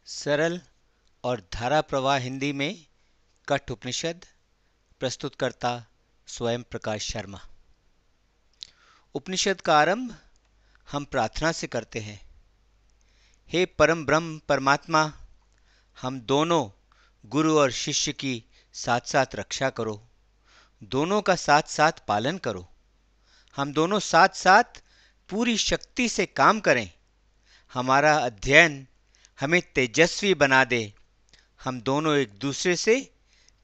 सरल और धारा प्रवाह हिंदी में कठ उपनिषद। प्रस्तुतकर्ता स्वयं प्रकाश शर्मा। उपनिषद का आरंभ हम प्रार्थना से करते हैं। हे परम ब्रह्म परमात्मा, हम दोनों गुरु और शिष्य की साथ साथ रक्षा करो, दोनों का साथ साथ पालन करो। हम दोनों साथ साथ पूरी शक्ति से काम करें। हमारा अध्ययन हमें तेजस्वी बना दे। हम दोनों एक दूसरे से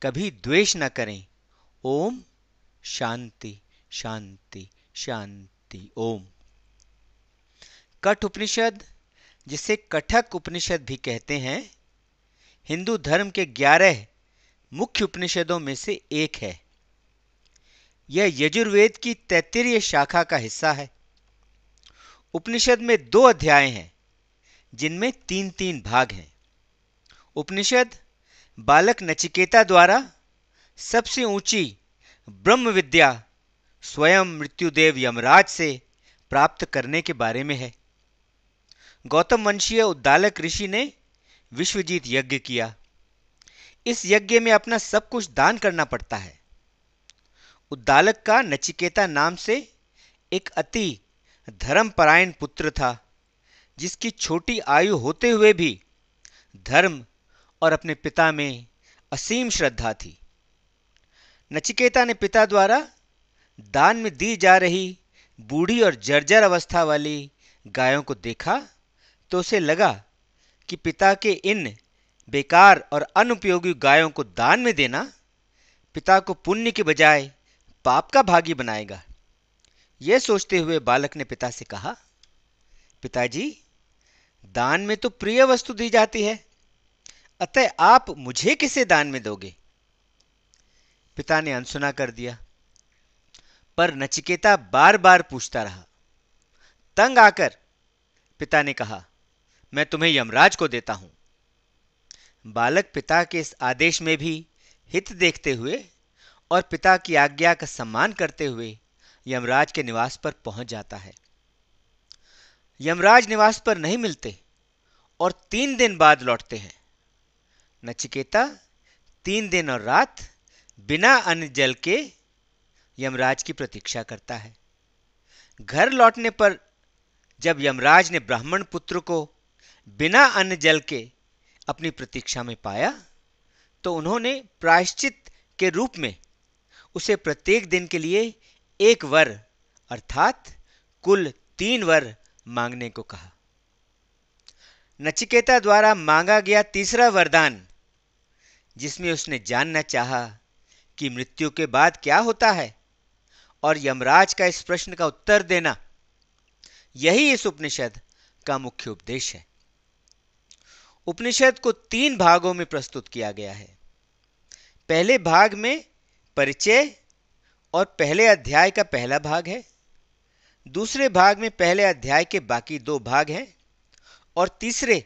कभी द्वेष न करें। ओम शांति शांति शांति ओम। कठ उपनिषद, जिसे कठक उपनिषद भी कहते हैं, हिंदू धर्म के 11 मुख्य उपनिषदों में से एक है। यह यजुर्वेद की 33 शाखा का हिस्सा है। उपनिषद में 2 अध्याय हैं, जिनमें 3-3 भाग हैं। उपनिषद बालक नचिकेता द्वारा सबसे ऊंची ब्रह्म विद्या स्वयं मृत्युदेव यमराज से प्राप्त करने के बारे में है। गौतम वंशीय उद्दालक ऋषि ने विश्वजीत यज्ञ किया। इस यज्ञ में अपना सब कुछ दान करना पड़ता है। उद्दालक का नचिकेता नाम से एक अति धर्मपरायण पुत्र था, जिसकी छोटी आयु होते हुए भी धर्म और अपने पिता में असीम श्रद्धा थी। नचिकेता ने पिता द्वारा दान में दी जा रही बूढ़ी और जर्जर अवस्था वाली गायों को देखा तो उसे लगा कि पिता के इन बेकार और अनुपयोगी गायों को दान में देना पिता को पुण्य के बजाय पाप का भागी बनाएगा। यह सोचते हुए बालक ने पिता से कहा, पिताजी, दान में तो प्रिय वस्तु दी जाती है, अतः आप मुझे किसे दान में दोगे? पिता ने अनसुना कर दिया, पर नचिकेता बार बार पूछता रहा। तंग आकर पिता ने कहा, मैं तुम्हें यमराज को देता हूं। बालक पिता के इस आदेश में भी हित देखते हुए और पिता की आज्ञा का सम्मान करते हुए यमराज के निवास पर पहुंच जाता है। यमराज निवास पर नहीं मिलते और 3 दिन बाद लौटते हैं। नचिकेता 3 दिन और रात बिना अन्न जल के यमराज की प्रतीक्षा करता है। घर लौटने पर जब यमराज ने ब्राह्मण पुत्र को बिना अन्न जल के अपनी प्रतीक्षा में पाया, तो उन्होंने प्रायश्चित के रूप में उसे प्रत्येक दिन के लिए 1 वर अर्थात कुल 3 वर मांगने को कहा। नचिकेता द्वारा मांगा गया तीसरा वरदान, जिसमें उसने जानना चाहा कि मृत्यु के बाद क्या होता है और यमराज का इस प्रश्न का उत्तर देना, यही इस उपनिषद का मुख्य उपदेश है। उपनिषद को 3 भागों में प्रस्तुत किया गया है। पहले भाग में परिचय और पहले अध्याय का पहला भाग है। दूसरे भाग में पहले अध्याय के बाकी 2 भाग हैं और तीसरे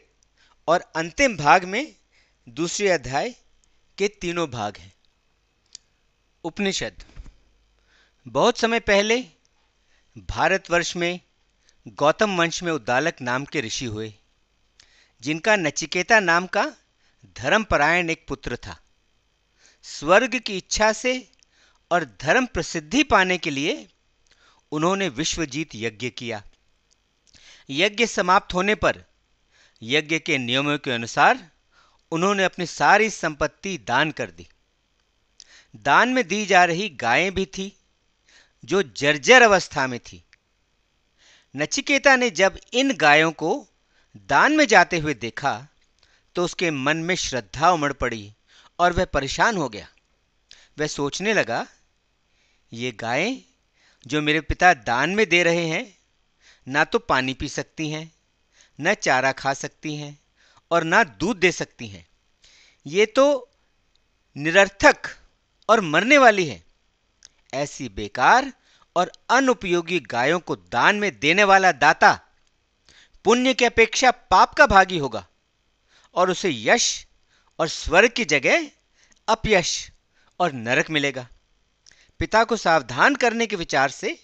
और अंतिम भाग में दूसरे अध्याय के 3 भाग हैं। उपनिषद। बहुत समय पहले भारतवर्ष में गौतम वंश में उद्दालक नाम के ऋषि हुए, जिनका नचिकेता नाम का धर्मपरायण एक पुत्र था। स्वर्ग की इच्छा से और धर्म प्रसिद्धि पाने के लिए उन्होंने विश्वजीत यज्ञ किया। यज्ञ समाप्त होने पर यज्ञ के नियमों के अनुसार उन्होंने अपनी सारी संपत्ति दान कर दी। दान में दी जा रही गायें भी थी, जो जर्जर अवस्था में थी। नचिकेता ने जब इन गायों को दान में जाते हुए देखा तो उसके मन में श्रद्धा उमड़ पड़ी और वह परेशान हो गया। वह सोचने लगा, ये गायें जो मेरे पिता दान में दे रहे हैं, ना तो पानी पी सकती हैं, न चारा खा सकती हैं और ना दूध दे सकती हैं। ये तो निरर्थक और मरने वाली है। ऐसी बेकार और अनुपयोगी गायों को दान में देने वाला दाता पुण्य की अपेक्षा पाप का भागी होगा और उसे यश और स्वर्ग की जगह अपयश और नरक मिलेगा। पिता को सावधान करने के विचार से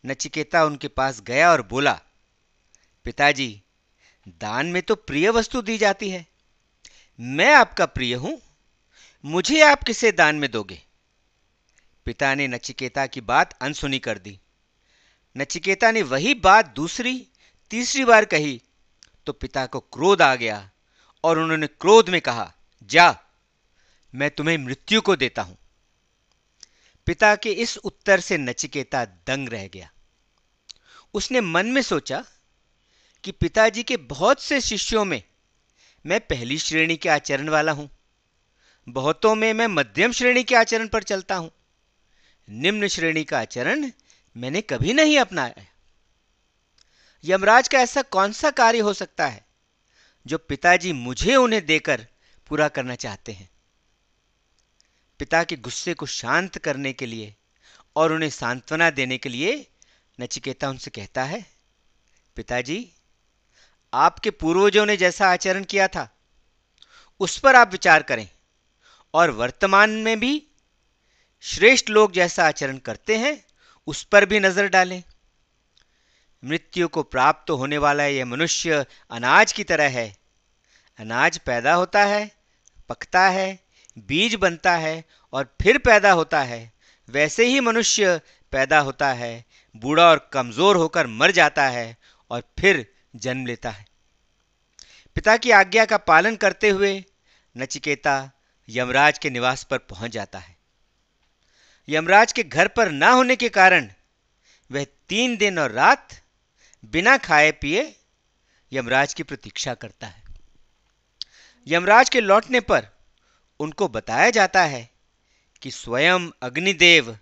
नचिकेता उनके पास गया और बोला, पिताजी, दान में तो प्रिय वस्तु दी जाती है, मैं आपका प्रिय हूं, मुझे आप किसे दान में दोगे? पिता ने नचिकेता की बात अनसुनी कर दी। नचिकेता ने वही बात दूसरी तीसरी बार कही तो पिता को क्रोध आ गया और उन्होंने क्रोध में कहा, जा, मैं तुम्हें मृत्यु को देता हूं। पिता के इस उत्तर से नचिकेता दंग रह गया। उसने मन में सोचा कि पिताजी के बहुत से शिष्यों में मैं पहली श्रेणी के आचरण वाला हूं, बहुतों में मैं मध्यम श्रेणी के आचरण पर चलता हूं, निम्न श्रेणी का आचरण मैंने कभी नहीं अपनाया। यमराज का ऐसा कौन सा कार्य हो सकता है जो पिताजी मुझे उन्हें देकर पूरा करना चाहते हैं? पिता के गुस्से को शांत करने के लिए और उन्हें सांत्वना देने के लिए नचिकेता उनसे कहता है, पिताजी, आपके पूर्वजों ने जैसा आचरण किया था उस पर आप विचार करें और वर्तमान में भी श्रेष्ठ लोग जैसा आचरण करते हैं उस पर भी नजर डालें। मृत्यु को प्राप्त होने वाला यह मनुष्य अनाज की तरह है। अनाज पैदा होता है, पकता है, बीज बनता है और फिर पैदा होता है। वैसे ही मनुष्य पैदा होता है, बूढ़ा और कमजोर होकर मर जाता है और फिर जन्म लेता है। पिता की आज्ञा का पालन करते हुए नचिकेता यमराज के निवास पर पहुंच जाता है। यमराज के घर पर न होने के कारण वह 3 दिन और रात बिना खाए पिए यमराज की प्रतीक्षा करता है। यमराज के लौटने पर उनको बताया जाता है कि स्वयं अग्निदेव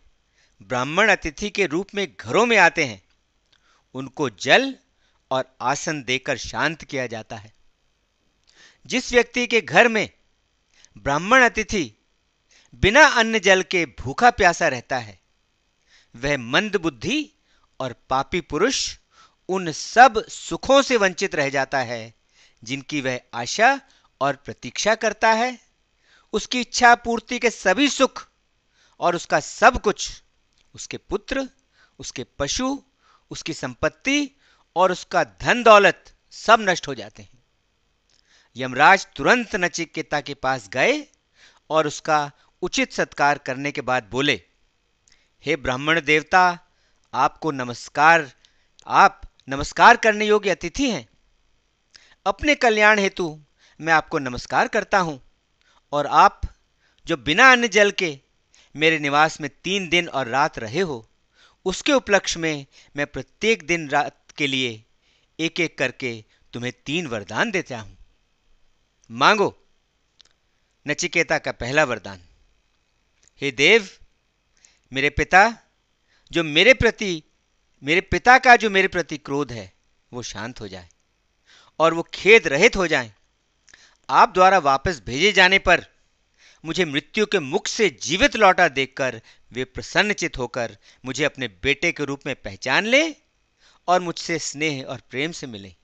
ब्राह्मण अतिथि के रूप में घरों में आते हैं। उनको जल और आसन देकर शांत किया जाता है। जिस व्यक्ति के घर में ब्राह्मण अतिथि बिना अन्न जल के भूखा प्यासा रहता है, वह मंद बुद्धि और पापी पुरुष उन सब सुखों से वंचित रह जाता है जिनकी वह आशा और प्रतीक्षा करता है। उसकी इच्छा पूर्ति के सभी सुख और उसका सब कुछ, उसके पुत्र, उसके पशु, उसकी संपत्ति और उसका धन दौलत सब नष्ट हो जाते हैं। यमराज तुरंत नचिकेता के पास गए और उसका उचित सत्कार करने के बाद बोले, हे ब्राह्मण देवता, आपको नमस्कार। आप नमस्कार करने योग्य अतिथि हैं। अपने कल्याण हेतु मैं आपको नमस्कार करता हूं और आप जो बिना अन्न जल के मेरे निवास में 3 दिन और रात रहे हो, उसके उपलक्ष्य में मैं प्रत्येक दिन रात के लिए एक एक करके तुम्हें 3 वरदान देता हूं। मांगो। नचिकेता का पहला वरदान, हे देव, मेरे पिता का जो मेरे प्रति क्रोध है वो शांत हो जाए और वो खेद रहित हो जाए। आप द्वारा वापस भेजे जाने पर मुझे मृत्यु के मुख से जीवित लौटा देखकर वे प्रसन्नचित होकर मुझे अपने बेटे के रूप में पहचान ले और मुझसे स्नेह और प्रेम से मिले।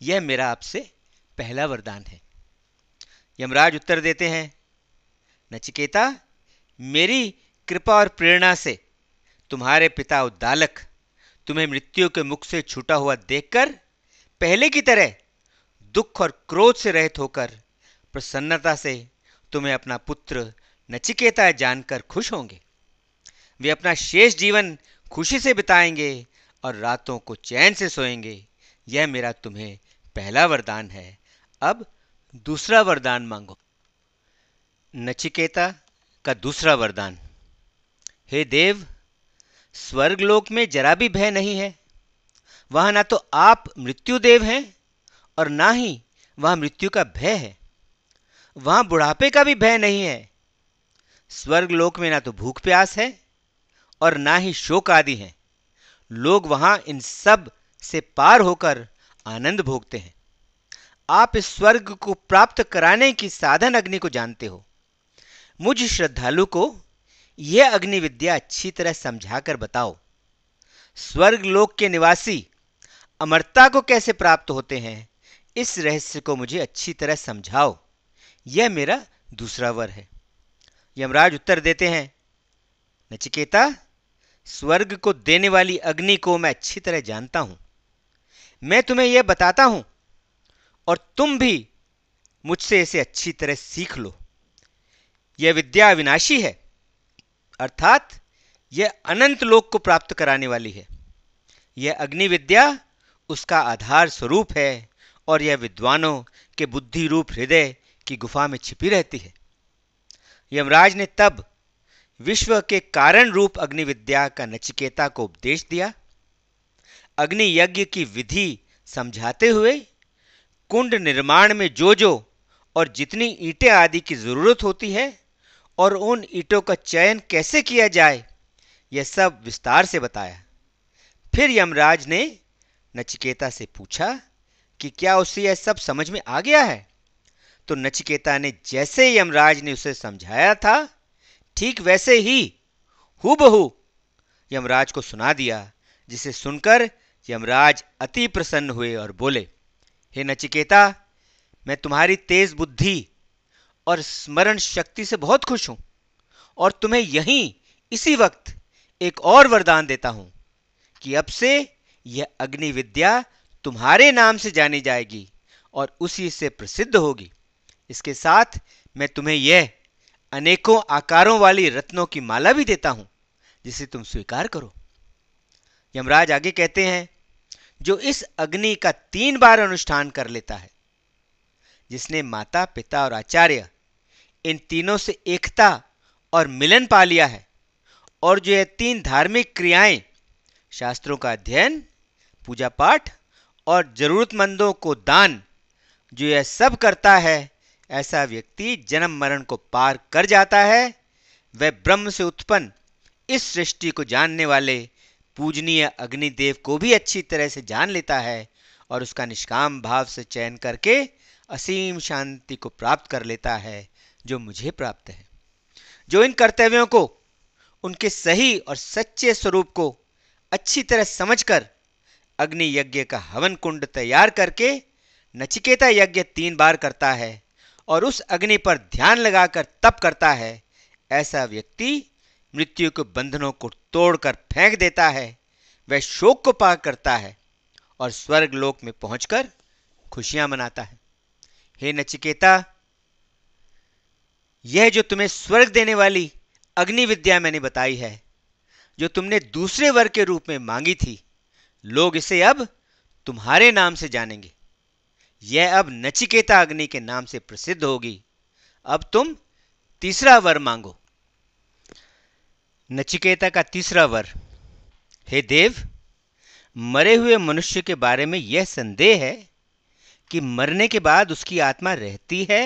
यह मेरा आपसे पहला वरदान है। यमराज उत्तर देते हैं, नचिकेता, मेरी कृपा और प्रेरणा से तुम्हारे पिता उद्दालक तुम्हें मृत्यु के मुख से छूटा हुआ देखकर पहले की तरह दुख और क्रोध से रहित होकर प्रसन्नता से तुम्हें अपना पुत्र नचिकेता जानकर खुश होंगे। वे अपना शेष जीवन खुशी से बिताएंगे और रातों को चैन से सोएंगे। यह मेरा तुम्हें पहला वरदान है। अब दूसरा वरदान मांगो। नचिकेता का दूसरा वरदान, हे देव, स्वर्गलोक में जरा भी भय नहीं है। वहां ना तो आप मृत्युदेव हैं और ना ही वहां मृत्यु का भय है। वहां बुढ़ापे का भी भय नहीं है। स्वर्गलोक में ना तो भूख प्यास है और ना ही शोक आदि है। लोग वहां इन सब से पार होकर आनंद भोगते हैं। आप इस स्वर्ग को प्राप्त कराने की साधन अग्नि को जानते हो। मुझ श्रद्धालु को यह अग्नि विद्या अच्छी तरह समझाकर बताओ। स्वर्ग लोक के निवासी अमरता को कैसे प्राप्त होते हैं, इस रहस्य को मुझे अच्छी तरह समझाओ। यह मेरा दूसरा वर है। यमराज उत्तर देते हैं, नचिकेता, स्वर्ग को देने वाली अग्नि को मैं अच्छी तरह जानता हूं। मैं तुम्हें यह बताता हूं और तुम भी मुझसे इसे अच्छी तरह सीख लो। यह विद्या अविनाशी है, अर्थात यह अनंत लोक को प्राप्त कराने वाली है। यह अग्नि विद्या उसका आधार स्वरूप है और यह विद्वानों के बुद्धि रूप हृदय की गुफा में छिपी रहती है। यमराज ने तब विश्व के कारण रूप अग्नि विद्या का नचिकेता को उपदेश दिया। अग्नि यज्ञ की विधि समझाते हुए कुंड निर्माण में जो और जितनी ईंटें आदि की जरूरत होती है और उन ईंटों का चयन कैसे किया जाए, यह सब विस्तार से बताया। फिर यमराज ने नचिकेता से पूछा कि क्या उसे यह सब समझ में आ गया है। तो नचिकेता ने जैसे यमराज ने उसे समझाया था ठीक वैसे ही हूबहू यमराज को सुना दिया, जिसे सुनकर यमराज अति प्रसन्न हुए और बोले, हे नचिकेता, मैं तुम्हारी तेज बुद्धि और स्मरण शक्ति से बहुत खुश हूं और तुम्हें यहीं इसी वक्त एक और वरदान देता हूं कि अब से यह अग्नि विद्या तुम्हारे नाम से जानी जाएगी और उसी से प्रसिद्ध होगी। इसके साथ मैं तुम्हें यह अनेकों आकारों वाली रत्नों की माला भी देता हूं, जिसे तुम स्वीकार करो। यमराज आगे कहते हैं, जो इस अग्नि का 3 बार अनुष्ठान कर लेता है, जिसने माता पिता और आचार्य इन तीनों से एकता और मिलन पा लिया है, और जो ये 3 धार्मिक क्रियाएं शास्त्रों का अध्ययन, पूजा पाठ और जरूरतमंदों को दान, जो यह सब करता है, ऐसा व्यक्ति जन्म मरण को पार कर जाता है। वह ब्रह्म से उत्पन्न इस सृष्टि को जानने वाले पूजनीय अग्निदेव को भी अच्छी तरह से जान लेता है और उसका निष्काम भाव से चयन करके असीम शांति को प्राप्त कर लेता है, जो मुझे प्राप्त है। जो इन कर्तव्यों को, उनके सही और सच्चे स्वरूप को अच्छी तरह समझकर अग्नि यज्ञ का हवन कुंड तैयार करके नचिकेता यज्ञ 3 बार करता है और उस अग्नि पर ध्यान लगाकर तप करता है, ऐसा व्यक्ति मृत्यु के बंधनों को तोड़कर फेंक देता है। वह शोक को पार करता है और स्वर्ग लोक में पहुंचकर खुशियां मनाता है। हे नचिकेता, यह जो तुम्हें स्वर्ग देने वाली अग्नि विद्या मैंने बताई है, जो तुमने दूसरे वर के रूप में मांगी थी, लोग इसे अब तुम्हारे नाम से जानेंगे। यह अब नचिकेता अग्नि के नाम से प्रसिद्ध होगी। अब तुम तीसरा वर मांगो। नचिकेता का तीसरा वर, हे देव, मरे हुए मनुष्य के बारे में यह संदेह है कि मरने के बाद उसकी आत्मा रहती है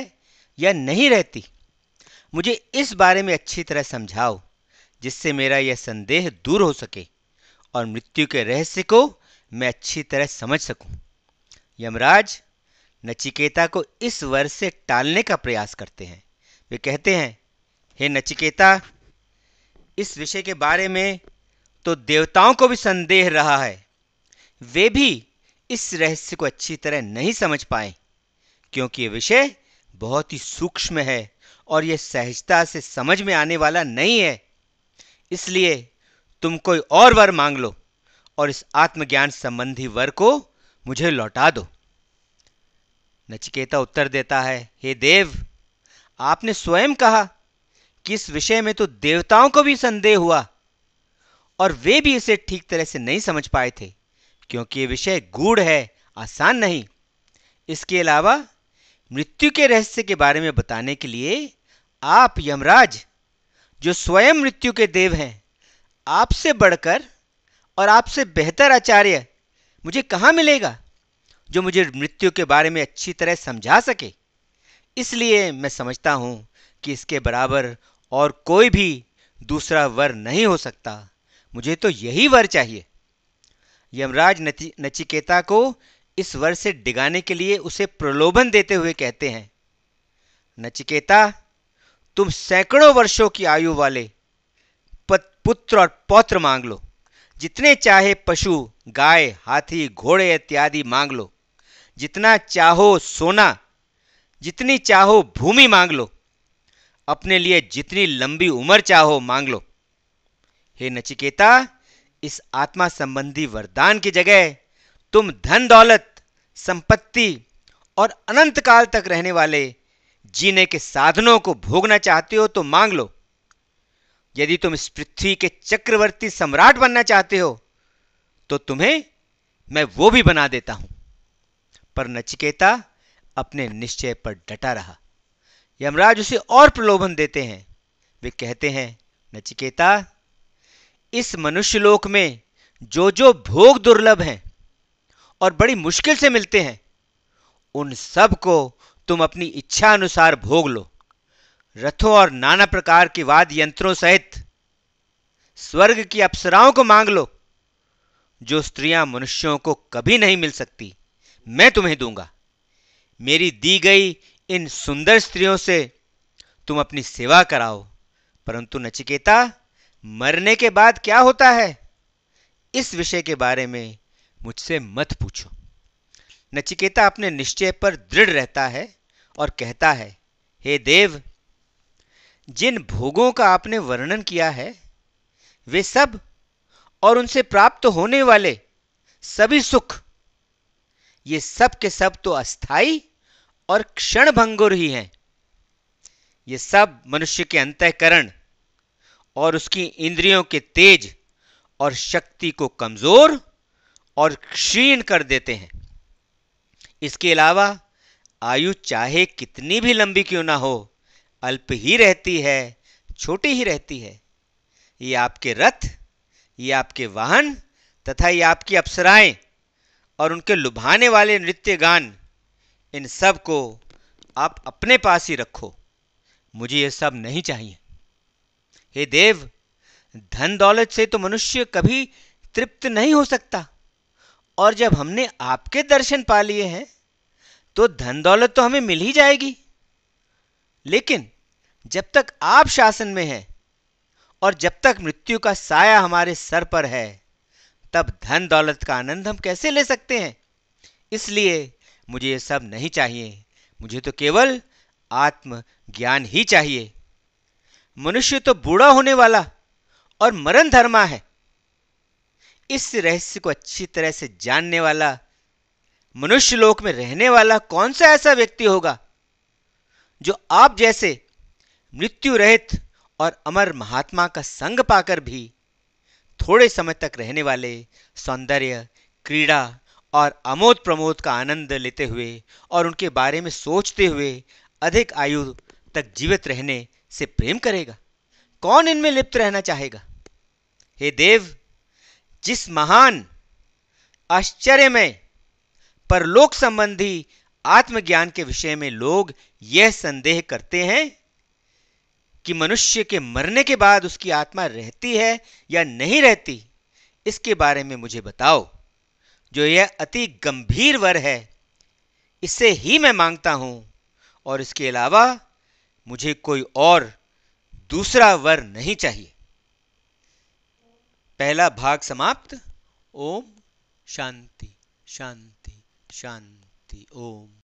या नहीं रहती। मुझे इस बारे में अच्छी तरह समझाओ, जिससे मेरा यह संदेह दूर हो सके और मृत्यु के रहस्य को मैं अच्छी तरह समझ सकूं। यमराज नचिकेता को इस वर से टालने का प्रयास करते हैं। वे कहते हैं, हे नचिकेता, इस विषय के बारे में तो देवताओं को भी संदेह रहा है। वे भी इस रहस्य को अच्छी तरह नहीं समझ पाए, क्योंकि यह विषय बहुत ही सूक्ष्म है और यह सहजता से समझ में आने वाला नहीं है। इसलिए तुम कोई और वर मांग लो और इस आत्मज्ञान संबंधी वर को मुझे लौटा दो। नचिकेता उत्तर देता है, हे देव, आपने स्वयं कहा कि इस विषय में तो देवताओं को भी संदेह हुआ और वे भी इसे ठीक तरह से नहीं समझ पाए थे, क्योंकि यह विषय गूढ़ है, आसान नहीं। इसके अलावा मृत्यु के रहस्य के बारे में बताने के लिए आप यमराज, जो स्वयं मृत्यु के देव हैं, आपसे बढ़कर और आपसे बेहतर आचार्य मुझे कहां मिलेगा, जो मुझे मृत्यु के बारे में अच्छी तरह समझा सके। इसलिए मैं समझता हूं कि इसके बराबर और कोई भी दूसरा वर नहीं हो सकता। मुझे तो यही वर चाहिए। यमराज नचिकेता को इस वर से डिगाने के लिए उसे प्रलोभन देते हुए कहते हैं, नचिकेता, तुम सैकड़ों वर्षों की आयु वाले पुत्र और पौत्र मांग लो। जितने चाहे पशु, गाय, हाथी, घोड़े इत्यादि मांग लो। जितना चाहो सोना, जितनी चाहो भूमि मांग लो। अपने लिए जितनी लंबी उम्र चाहो मांग लो। हे नचिकेता, इस आत्मा संबंधी वरदान की जगह तुम धन दौलत, संपत्ति और अनंत काल तक रहने वाले जीने के साधनों को भोगना चाहते हो तो मांग लो। यदि तुम इस पृथ्वी के चक्रवर्ती सम्राट बनना चाहते हो तो तुम्हें मैं वो भी बना देता हूं। पर नचिकेता अपने निश्चय पर डटा रहा। यमराज उसे और प्रलोभन देते हैं। वे कहते हैं, नचिकेता, इस मनुष्यलोक में जो जो भोग दुर्लभ हैं और बड़ी मुश्किल से मिलते हैं, उन सब को तुम अपनी इच्छा अनुसार भोग लो। रथों और नाना प्रकार के वाद्य यंत्रों सहित स्वर्ग की अप्सराओं को मांग लो। जो स्त्रियां मनुष्यों को कभी नहीं मिल सकती, मैं तुम्हें दूंगा। मेरी दी गई इन सुंदर स्त्रियों से तुम अपनी सेवा कराओ। परंतु नचिकेता, मरने के बाद क्या होता है, इस विषय के बारे में मुझसे मत पूछो। नचिकेता अपने निश्चय पर दृढ़ रहता है और कहता है, हे देव, जिन भोगों का आपने वर्णन किया है वे सब और उनसे प्राप्त होने वाले सभी सुख, ये सब के सब तो अस्थाई और क्षणभंगुर ही हैं। ये सब मनुष्य के अंतःकरण और उसकी इंद्रियों के तेज और शक्ति को कमजोर और क्षीण कर देते हैं। इसके अलावा आयु चाहे कितनी भी लंबी क्यों ना हो, अल्प ही रहती है, छोटी ही रहती है। ये आपके रथ, ये आपके वाहन तथा ये आपकी अप्सराएं और उनके लुभाने वाले नृत्य गान, इन सब को आप अपने पास ही रखो। मुझे ये सब नहीं चाहिए। हे देव, धन दौलत से तो मनुष्य कभी तृप्त नहीं हो सकता, और जब हमने आपके दर्शन पा लिए हैं तो धन दौलत तो हमें मिल ही जाएगी। लेकिन जब तक आप शासन में हैं और जब तक मृत्यु का साया हमारे सर पर है, तब धन दौलत का आनंद हम कैसे ले सकते हैं। इसलिए मुझे ये सब नहीं चाहिए। मुझे तो केवल आत्म ज्ञान ही चाहिए। मनुष्य तो बूढ़ा होने वाला और मरण धर्मा है। इस रहस्य को अच्छी तरह से जानने वाला मनुष्य लोक में रहने वाला कौन सा ऐसा व्यक्ति होगा जो आप जैसे मृत्यु रहित और अमर महात्मा का संग पाकर भी थोड़े समय तक रहने वाले सौंदर्य, क्रीड़ा और आमोद प्रमोद का आनंद लेते हुए और उनके बारे में सोचते हुए अधिक आयु तक जीवित रहने से प्रेम करेगा। कौन इनमें लिप्त रहना चाहेगा। हे देव, जिस महान, आश्चर्यमय, परलोक संबंधी आत्मज्ञान के विषय में लोग यह संदेह करते हैं कि मनुष्य के मरने के बाद उसकी आत्मा रहती है या नहीं रहती, इसके बारे में मुझे बताओ। जो यह अति गंभीर वर है, इसे ही मैं मांगता हूं, और इसके अलावा मुझे कोई और दूसरा वर नहीं चाहिए। पहला भाग समाप्त। ओम शांति शांति शांति। ओम।